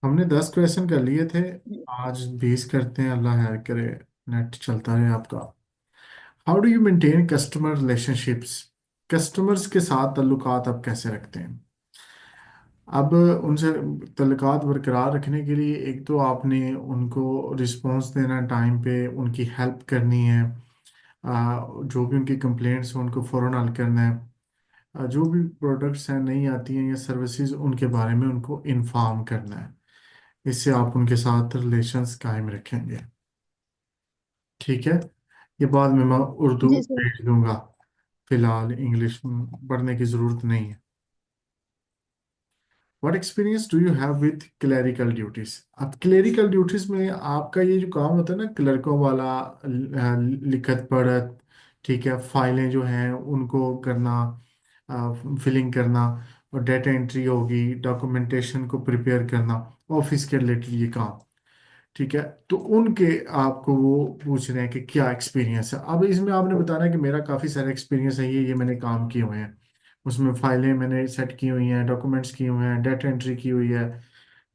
हमने 10 क्वेश्चन कर लिए थे। आज 20 करते हैं, अल्लाह खैर करे। नेट चलता रहे आपका। How do you maintain customer relationships? Customers के साथ ताल्लुकात आप कैसे रखते हैं? अब उनसे ताल्लुकात बरकरार रखने के लिए एक तो आपने उनको रिस्पॉन्स देना, टाइम पे उनकी हेल्प करनी है। जो भी उनकी कंप्लेंट्स हैं उनको फ़ौरन हल करना है। जो भी प्रोडक्ट्स हैं नहीं आती हैं या सर्विसेज, उनके बारे में उनको इन्फॉर्म करना है। इससे आप उनके साथ रिलेशंस कायम रखेंगे। ठीक है। ये बाद में मैं उर्दू जी सर। भेज दूंगा। फिलहाल इंग्लिश पढ़ने की ज़रूरत नहीं है। What experience do you have with clerical duties? अब क्लरिकल ड्यूटीज में आपका ये जो काम होता है ना, क्लर्कों वाला, लिखत पढ़त, ठीक है, फाइलें जो हैं उनको करना, फिलिंग करना, और डेटा एंट्री होगी, डॉक्यूमेंटेशन को प्रिपेयर करना, ऑफिस के रिलेटेड ये काम। ठीक है। तो उनके आपको वो पूछ रहे हैं कि क्या एक्सपीरियंस है। अब इसमें आपने बताना है कि मेरा काफ़ी सारा एक्सपीरियंस है, ये मैंने काम किए हुए हैं। उसमें फाइलें मैंने सेट की हुई हैं, डॉक्यूमेंट्स किए हुए हैं, डेटा एंट्री की हुई है।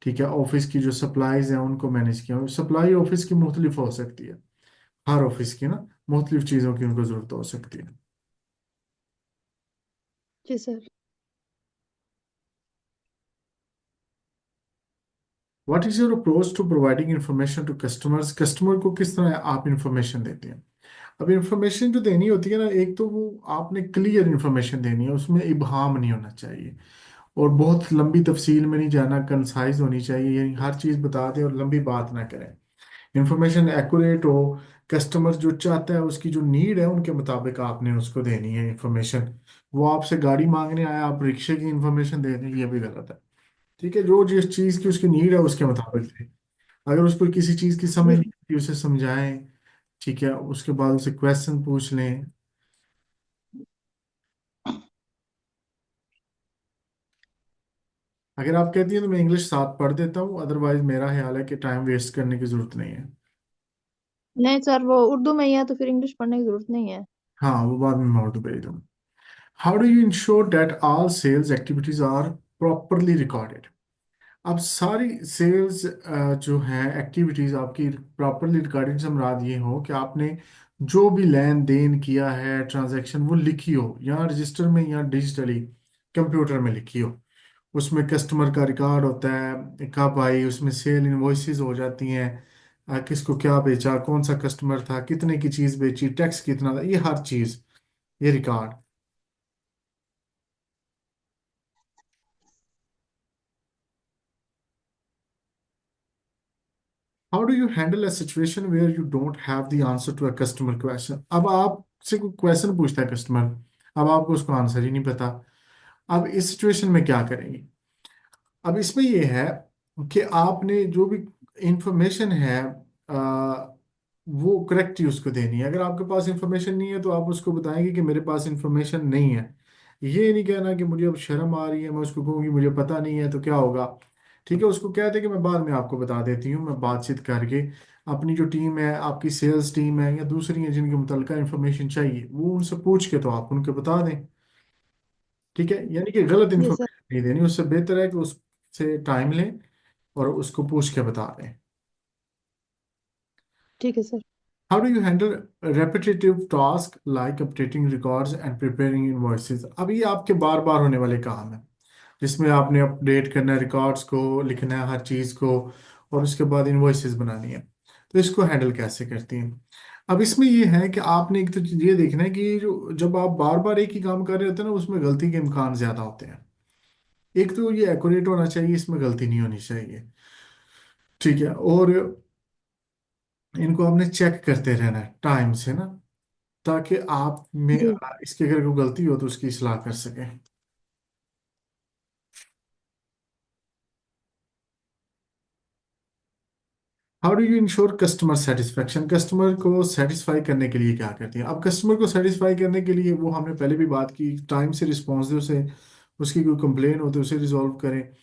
ठीक है। ऑफिस की जो सप्लाईज हैं उनको मैनेज किया हुआ। सप्लाई ऑफिस की मुख्तलिफ हो सकती है। हर ऑफिस की ना मुख्तलिफ चीज़ों की उनको ज़रूरत हो सकती है। जी sir. What is your approach to providing information to customers? Customer को किस तरह आप इंफॉर्मेशन देते हैं? अब इंफॉर्मेशन जो देनी होती है ना, एक तो वो आपने क्लियर इंफॉर्मेशन देनी है, उसमें इबहाम नहीं होना चाहिए, और बहुत लंबी तफसील में नहीं जाना, कंसाइज होनी चाहिए, यानी हर चीज़ बता दें और लंबी बात ना करें। इंफॉर्मेशन एक्यूरेट हो। कस्टमर जो चाहता है, उसकी जो नीड है उनके मुताबिक आपने उसको देनी है इंफॉर्मेशन। वो आपसे गाड़ी मांगने आया, आप रिक्शे की इंफॉर्मेशन दे दें, ये भी गलत है। ठीक है। जो जिस चीज़ की उसकी नीड है उसके मुताबिक दें। अगर उस पर किसी चीज़ की समझ जी नहीं आती, उसे समझाएं। ठीक है। उसके बाद उसे क्वेश्चन पूछ लें। अगर आप कहती हैं तो मैं इंग्लिश साथ पढ़ देता हूँ, अदरवाइज मेरा ख्याल है कि टाइम वेस्ट करने की जरूरत नहीं है। नहीं सर, वो उर्दू में ही है तो फिर इंग्लिश पढ़ने की जरूरत नहीं है। हाँ, वो बाद में मैं उर्दू भेज दूँ। How do you ensure that all sales activities are properly recorded? अब सारी सेल्स जो है एक्टिविटीज आपकी प्रॉपरली रिकॉर्डेड से मुराद ये हो कि आपने जो भी लेन देन किया है, ट्रांजैक्शन, वो लिखी हो, या रजिस्टर में या डिजिटली कंप्यूटर में लिखी हो। उसमें कस्टमर का रिकॉर्ड होता है, कब आई, उसमें सेल इनवॉइसेस हो जाती हैं, किसको क्या बेचा, कौन सा कस्टमर था, कितने की चीज़ बेची, टैक्स कितना था, ये हर चीज़, ये record. How do you handle a situation where you don't have the answer to a customer question? अब आपसे कोई क्वेश्चन पूछता है कस्टमर, अब आपको उसको आंसर ही नहीं पता। अब इस सिचुएशन में क्या करेंगे? अब इसमें यह है कि आपने जो भी इंफॉर्मेशन है, वो करेक्ट ही उसको देनी है। अगर आपके पास इंफॉर्मेशन नहीं है तो आप उसको बताएंगे कि मेरे पास इंफॉर्मेशन नहीं है। ये नहीं कहना कि मुझे अब शर्म आ रही है, मैं उसको कहूँगी मुझे पता नहीं है तो क्या होगा। ठीक है। उसको कहते हैं कि मैं बाद में आपको बता देती हूँ, मैं बातचीत करके अपनी जो टीम है, आपकी सेल्स टीम है या दूसरी है जिनके मुतल्लिका इंफॉर्मेशन चाहिए, वो उनसे पूछ के तो आप उनको बता दें। ठीक है। यानी कि गलत जी सर। इंफॉर्मेशन नहीं देनी। उससे बेहतर है कि उससे टाइम लें और उसको पूछ के बता दें। ठीक है sir. How do you handle repetitive task like updating records and preparing invoices? अब ये आपके बार बार होने वाले काम है, जिसमें आपने अपडेट करना है, रिकॉर्ड्स को लिखना है, हर चीज़ को, और उसके बाद इनवॉइसेस बनानी है। तो इसको हैंडल कैसे करती हैं? अब इसमें ये है कि आपने एक तो ये देखना है कि जो जब आप बार बार एक ही काम कर रहे होते हैं ना, उसमें गलती के इम्कान ज़्यादा होते हैं। एक तो ये एक्यूरेट होना चाहिए, इसमें गलती नहीं होनी चाहिए। ठीक है। और इनको आपने चेक करते रहना है टाइम से ना, ताकि आप में जी। इसकी अगर कोई गलती हो तो उसकी इस्लाह कर सकें। How do you ensure customer satisfaction? Customer को सेटिस्फाई करने के लिए क्या करती हैं? अब कस्टमर को सेटिस्फाई करने के लिए, वो हमने पहले भी बात की, टाइम से रिस्पॉन्स दे उसे। उसकी कोई कंप्लेन हो तो उसे रिजॉल्व करें।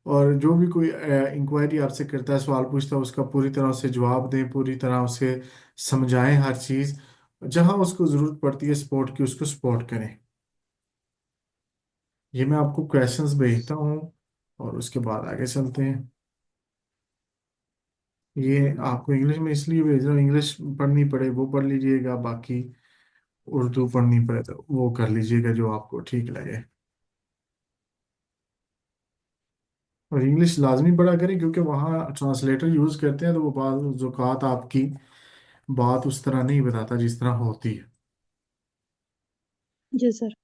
और जो भी कोई इंक्वायरी आपसे करता है, सवाल पूछता है, उसका पूरी तरह से जवाब दें, पूरी तरह उसे समझाएं हर चीज़। जहां उसको ज़रूरत पड़ती है सपोर्ट की, उसको सपोर्ट करें। ये मैं आपको क्वेश्चंस भेजता हूँ और उसके बाद आगे चलते हैं। ये आपको इंग्लिश में इसलिए भेज रहा हूँ, इंग्लिश पढ़नी पड़े वो पढ़ लीजिएगा, बाकी उर्दू पढ़नी पड़े तो वो कर लीजिएगा जो आपको ठीक लगे। और इंग्लिश लाजमी पढ़ा करें, क्योंकि वहाँ ट्रांसलेटर यूज करते हैं, तो वो बात जो बात आपकी बात उस तरह नहीं बताता जिस तरह होती है। जी sir.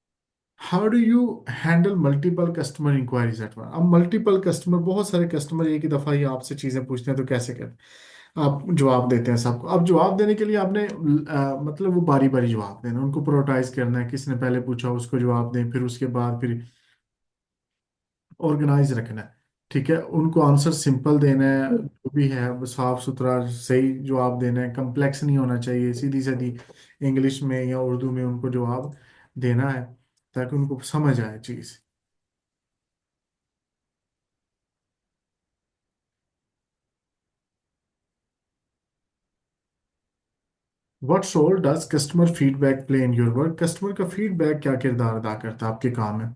How do you handle multiple customer inquiries at one? अब मल्टीपल कस्टमर, बहुत सारे कस्टमर एक ही दफा ही आपसे चीजें पूछते हैं, तो कैसे करते हैं? आप जवाब देते हैं सबको। अब जवाब देने के लिए आपने मतलब वो बारी बारी जवाब देना, उनको प्रोटाइज करना है, किसने पहले पूछा उसको जवाब दें, फिर उसके बाद फिर ऑर्गेनाइज रखना है। ठीक है, उनको आंसर सिंपल देना है, जो भी है वो साफ सुथरा सही जवाब देना है, कम्प्लेक्स नहीं होना चाहिए, सीधी सीधी इंग्लिश में या उर्दू में उनको जवाब देना है, ताकि उनको समझ आए चीज़। What role does customer feedback play in your work? Customer का फीडबैक क्या किरदार अदा करता है आपके काम में?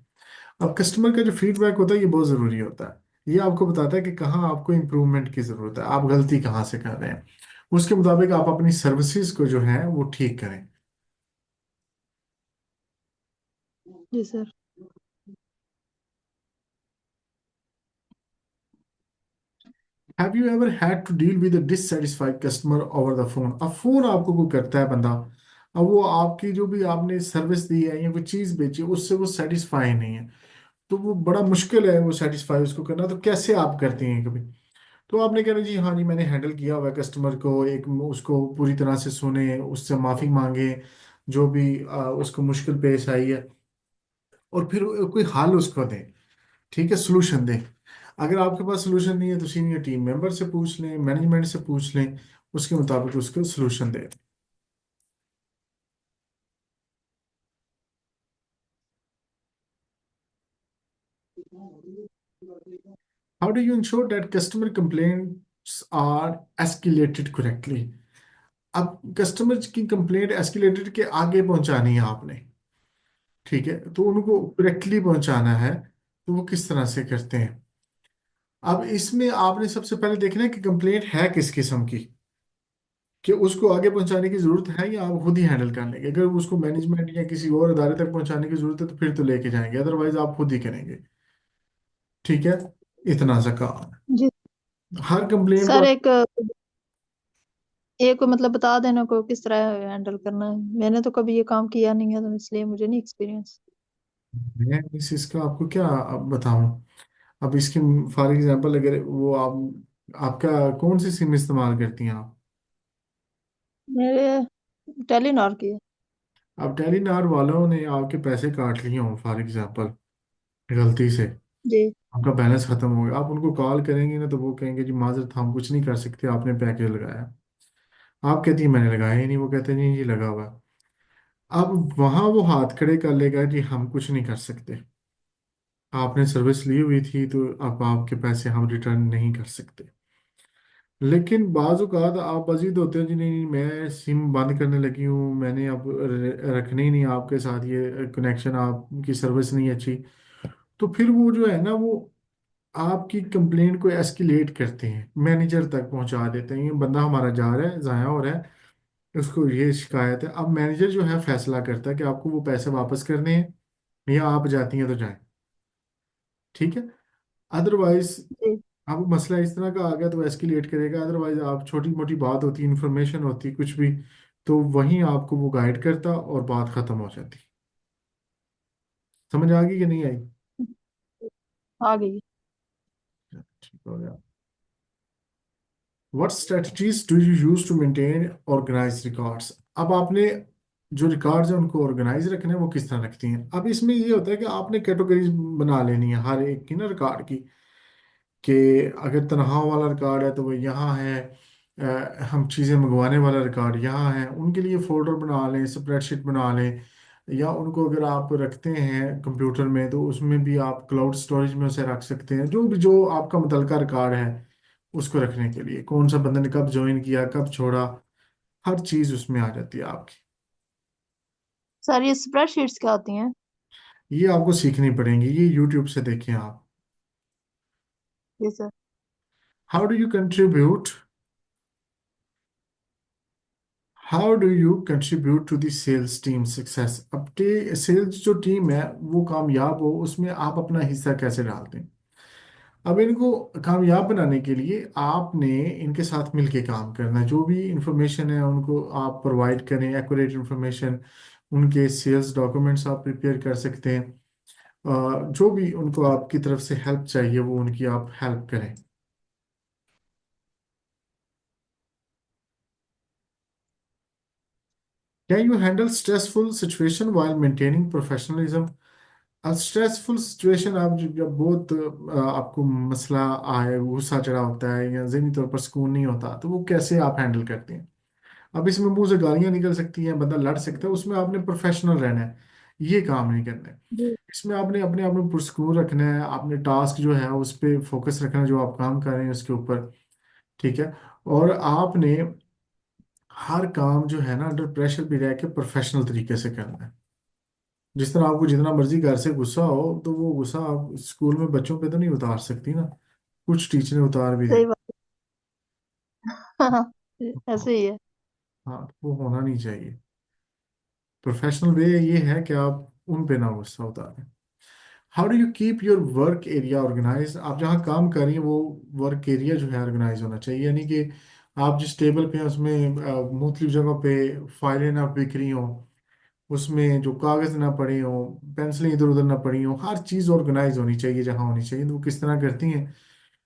अब कस्टमर का जो फीडबैक होता है ये बहुत ज़रूरी होता है। ये आपको बताता है कि कहाँ आपको इम्प्रूवमेंट की ज़रूरत है, आप गलती कहाँ से कर रहे हैं। उसके मुताबिक आप अपनी सर्विसेज को जो है वो ठीक करें। जी sir. Have you ever had to deal with a dissatisfied customer over the phone? अब फोन आपको कोई करता है बंदा, अब वो आपकी जो भी आपने सर्विस दी है या कोई चीज़ बेची है उससे वो सेटिस्फाई नहीं है, तो वो बड़ा मुश्किल है वो सेटिस्फाई उसको करना, तो कैसे आप करती हैं कभी? तो आपने कहना जी हाँ जी मैंने हैंडल किया हुआ है कस्टमर को, एक उसको पूरी तरह से सुने, उससे माफ़ी मांगे, जो भी उसको मुश्किल पेश आई है, और फिर कोई हल उसको दें। ठीक है, सोल्यूशन दें। अगर आपके पास सोल्यूशन नहीं है तो सीनियर टीम मेंबर से पूछ लें, मैनेजमेंट से पूछ लें, उसके मुताबिक उसको सोल्यूशन दें। How do you ensure that customer complaints are escalated correctly? अब कस्टमर की कंप्लेंट एस्केलेटेड के आगे पहुंचानी है आपने। ठीक है, तो उनको करेक्टली पहुंचाना है, तो वो किस तरह से करते हैं? अब इसमें आपने सबसे पहले देखना है कि कंप्लेंट है किस किस्म की, कि उसको आगे पहुंचाने की जरूरत है या आप खुद ही हैंडल कर लेंगे। अगर उसको मैनेजमेंट या किसी और अदारे तक पहुंचाने की जरूरत है तो फिर तो लेके जाएंगे, अदरवाइज आप खुद ही करेंगे। ठीक है, इतना सा काम है। जी हर कंप्लेंट को। सर। एक मतलब बता देना को किस तरह हैंडल करना है। मैंने तो कभी ये काम किया नहीं है, तो इसलिए मुझे नहीं एक्सपीरियंस। मैं इस इसका आपको क्या अब बताऊं? अब इसकी फॉर एग्जांपल, अगर वो आप आपका कौन सी सिम इस्तेमाल करती हैं आप? मेरे टेलीनॉर की है। अब टेलीनार वालों ने आपके पैसे काट लिए हों फॉर एग्जांपल, गलती से जी। आपका बैलेंस खत्म हो गया, आप उनको कॉल करेंगे ना तो वो कहेंगे जी माजरत हम कुछ नहीं कर सकते, आपने पैकेज लगाया। आप कहती हैं मैंने लगाया ही नहीं, वो कहते हैं नहीं जी लगा हुआ है। अब वहां वो हाथ खड़े कर लेगा जी हम कुछ नहीं कर सकते, आपने सर्विस ली हुई थी तो अब आपके पैसे हम रिटर्न नहीं कर सकते। लेकिन बाज़ औक़ात आप मजीद होते हैं जी नहीं नहीं मैं सिम बंद करने लगी हूँ, मैंने अब रखने ही नहीं आपके साथ ये कनेक्शन, आपकी सर्विस नहीं अच्छी। तो फिर वो जो है ना वो आपकी कंप्लेंट को एस्केलेट करते हैं, मैनेजर तक पहुंचा देते हैं, ये बंदा हमारा जा रहा है ज़ाया हो रहा है, उसको ये शिकायत है। अब मैनेजर जो है फैसला करता है कि आपको वो पैसे वापस करने हैं या आप जाती हैं तो जाएं। ठीक है, अदरवाइज जी अब मसला इस तरह का आ गया तो एस्केलेट करेगा, अदरवाइज आप छोटी मोटी बात होती इंफॉर्मेशन होती कुछ भी, तो वहीं आपको वो गाइड करता और बात खत्म हो जाती। समझ आ गई कि नहीं आई? आ गई। ठीक हो गया। What strategies do you use to maintain organize records? अब आपने जो रिकॉर्ड्स हैं उनको ऑर्गेनाइज रखने हैं, वो किस तरह रखती हैं? अब इसमें ये होता है कि आपने कैटेगरीज बना लेनी है हर एक की ना रिकॉर्ड की, कि अगर तनख्वाह वाला रिकॉर्ड है तो वो यहाँ है, हम चीज़ें मंगवाने वाला रिकॉर्ड यहाँ है, उनके लिए फोल्डर बना लें, स्प्रेडशीट बना लें, या उनको अगर आप रखते हैं कंप्यूटर में तो उसमें भी आप क्लाउड स्टोरेज में उसे रख सकते हैं, जो भी जो आपका मुतलका रिकॉर्ड है उसको रखने के लिए, कौन सा बंदे ने कब ज्वाइन किया कब छोड़ा, हर चीज़ उसमें आ जाती है आपकी। सर ये स्प्रेडशीट्स क्या होती हैं? ये आपको सीखनी पड़ेंगी, ये यूट्यूब से देखें आप। जी sir. How do you contribute how do you contribute to the sales team success? अब सेल्स जो टीम है वो कामयाब हो, उसमें आप अपना हिस्सा कैसे डालते हैं? अब इनको कामयाब बनाने के लिए आपने इनके साथ मिलके काम करना है। जो भी इंफॉर्मेशन है उनको आप प्रोवाइड करें, एक्यूरेट इंफॉर्मेशन। उनके सेल्स डॉक्यूमेंट्स आप प्रिपेयर कर सकते हैं। जो भी उनको आपकी तरफ से हेल्प चाहिए वो उनकी आप हेल्प करें। Can you handle stressful situation while maintaining professionalism? Stressful situation, आप जब बहुत आपको मसला आए, गुस्सा चढ़ा होता है या ज़हनी तौर पर सुकून नहीं होता, तो वो कैसे आप हैंडल करते हैं? अब इसमें मुंह से गालियां निकल सकती हैं, बंदा लड़ सकता है, उसमें आपने प्रोफेशनल रहना है, ये काम नहीं करना है। जी। इसमें आपने अपने आप में पुरस्कून रखना है, आपने टास्क जो है उस पर फोकस रखना है, जो आप काम कर रहे हैं उसके ऊपर। ठीक है। और आपने हर काम जो है ना अंडर प्रेशर भी रह के प्रोफेशनल तरीके से करना है। जिस तरह आपको जितना मर्जी घर से गुस्सा हो, तो वो गुस्सा आप स्कूल में बच्चों पे तो नहीं उतार सकती ना। कुछ टीचरें उतार भी सही देती। बात। हाँ, ऐसे ही है। हाँ, वो होना नहीं चाहिए। प्रोफेशनल वे ये है कि आप उन पे ना गुस्सा उतारें। How do you keep your work area organise? आप जहाँ काम कर रही हैं वो वर्क एरिया जो है ऑर्गेनाइज होना चाहिए। यानी कि आप जिस टेबल पे हैं उसमें मुख्तलिफ जगहों पे फाइलें ना बिक रही हों, उसमें जो कागज़ ना पड़े हों, पेंसिलें इधर उधर ना पड़ी हों, हर चीज़ ऑर्गेनाइज होनी चाहिए जहाँ होनी चाहिए। तो वो किस तरह करती हैं?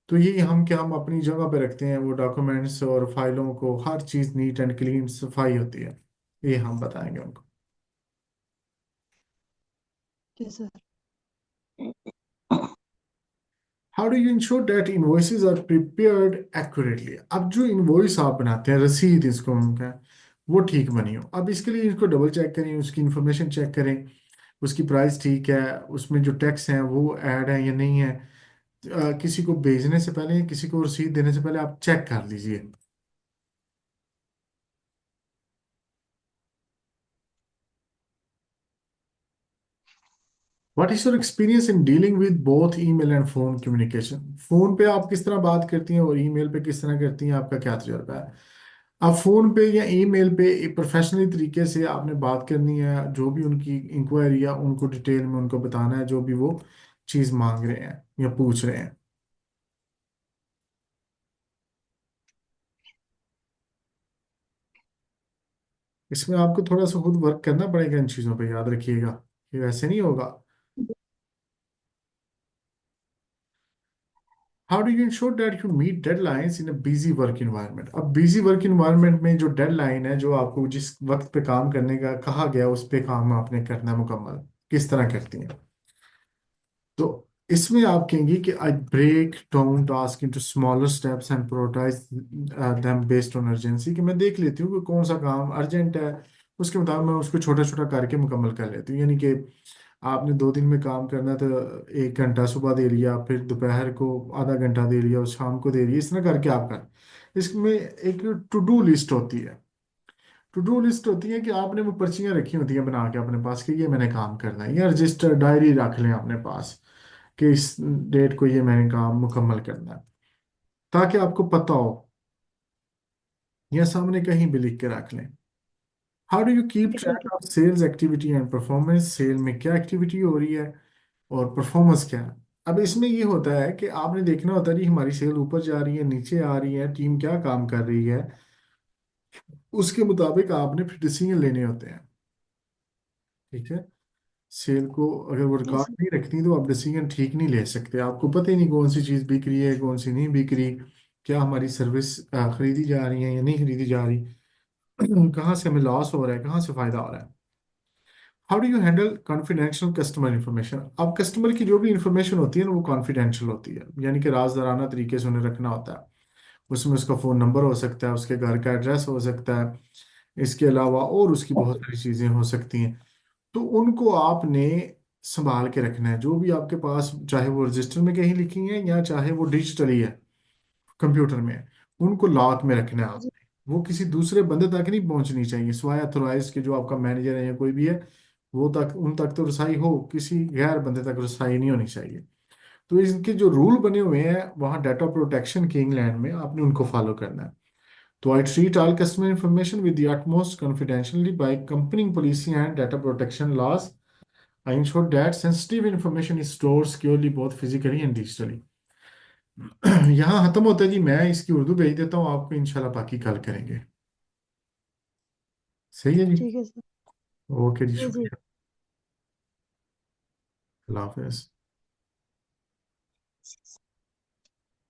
तो ये हम क्या, हम अपनी जगह पे रखते हैं वो डॉक्यूमेंट्स और फाइलों को, हर चीज़ नीट एंड क्लीन सफाई होती है। ये हम बताएंगे उनको। जी sir. How do you ensure that invoices are prepared accurately? अब जो इनवॉइस आप बनाते हैं, रसीद इसको हम कहें, वो ठीक बनी हो। अब इसके लिए इसको डबल चेक करें, उसकी इंफॉर्मेशन चेक करें, उसकी प्राइस ठीक है, उसमें जो टैक्स हैं वो ऐड है या नहीं है। किसी को भेजने से पहले या किसी को रसीद देने से पहले आप चेक कर लीजिए। What is your experience in dealing with both email and phone communication? Phone पे आप किस तरह बात करती हैं और ईमेल पे किस तरह करती हैं, आपका क्या तजुर्बा है? आप फोन पे या ईमेल पे एक प्रोफेशनली तरीके से आपने बात करनी है, जो भी उनकी इंक्वायरी है उनको डिटेल में उनको बताना है, जो भी वो चीज़ मांग रहे हैं या पूछ रहे हैं। इसमें आपको थोड़ा सा खुद वर्क करना पड़ेगा इन चीज़ों पे, याद रखिएगा, ये वैसे नहीं होगा। How do you ensure that you meet deadlines in a busy work environment? अब बिजी वर्क इन्वायरमेंट में जो डेडलाइन है, जो आपको जिस वक्त पे काम करने का कहा गया उस पे काम आपने करना है मुकम्मल, किस तरह करती हैं? तो इसमें आप कहेंगे कि I break down tasks into smaller steps and prioritize them based on urgency. कि मैं देख लेती हूँ कि कौन सा काम अर्जेंट है, उसके मुताबिक मैं उसको छोटा छोटा करके मुकम्मल कर लेती हूँ। यानी कि आपने 2 दिन में काम करना है, तो 1 घंटा सुबह दे लिया, फिर दोपहर को आधा घंटा दे लिया और शाम को दे लिया, इस तरह करके आप कर। इसमें एक टू डू लिस्ट होती है। टू डू लिस्ट होती है कि आपने वो पर्चियां रखी होती हैं बना के अपने पास कि ये मैंने काम करना है, या रजिस्टर डायरी रख लें अपने पास कि इस डेट को ये मैंने काम मुकम्मल करना है, ताकि आपको पता हो, या सामने कहीं भी लिख के रख लें। हाउ डू यू कीप ठीक ट्रैक है। Of sales activity and performance? Sale में क्या एक्टिविटी हो रही है और परफॉर्मेंस क्या है? अब इसमें ये होता है कि आपने देखना होता है कि हमारी सेल ऊपर जा रही है, नीचे आ रही है, टीम क्या काम कर रही है, उसके मुताबिक आपने फिर डिसीजन लेने होते हैं। ठीक है। सेल को अगर वो जी रिकॉर्ड सर। नहीं रखती तो आप डिसीजन ठीक नहीं ले सकते। आपको पता ही नहीं कौन सी चीज़ बिक रही है, कौन सी नहीं बिक रही, क्या हमारी सर्विस खरीदी जा रही है या नहीं खरीदी जा रही, कहाँ से हमें लॉस हो रहा है, कहाँ से फायदा हो रहा है। How do you handle confidential customer information? अब कस्टमर की जो भी इंफॉर्मेशन होती है ना वो कॉन्फिडेंशियल होती है, यानी कि राजदाराना तरीके से उन्हें रखना होता है। उसमें उसका फ़ोन नंबर हो सकता है, उसके घर का एड्रेस हो सकता है, इसके अलावा और उसकी बहुत सारी चीज़ें हो सकती हैं। तो उनको आपने संभाल के रखना है, जो भी आपके पास, चाहे वो रजिस्टर में कहीं लिखी है या चाहे वो डिजिटली है कंप्यूटर में है, उनको लॉक में रखना है जी। आपने। वो किसी दूसरे बंदे तक नहीं पहुंचनी चाहिए, सिवाय अथोराइज के, जो आपका मैनेजर है या कोई भी है, वो तक, उन तक तो रसाई हो, किसी गैर बंदे तक रसाई नहीं होनी चाहिए। तो इनके जो रूल बने हुए हैं वहाँ डाटा प्रोटेक्शन के इंग्लैंड में, आपने उनको फॉलो करना है। तो I treat all customer information with the utmost confidentiality by company policy and data protection laws. I ensure that sensitive information is stored securely both physically and digitally. यहाँ खत्म होता है जी, मैं इसकी उर्दू भेज देता हूँ आपको, इंशाल्लाह बाकी कल करेंगे। सही है जी। ठीक है सर। ओके जी, जी जी। शुक्रिया। अल्लाह हाफिज।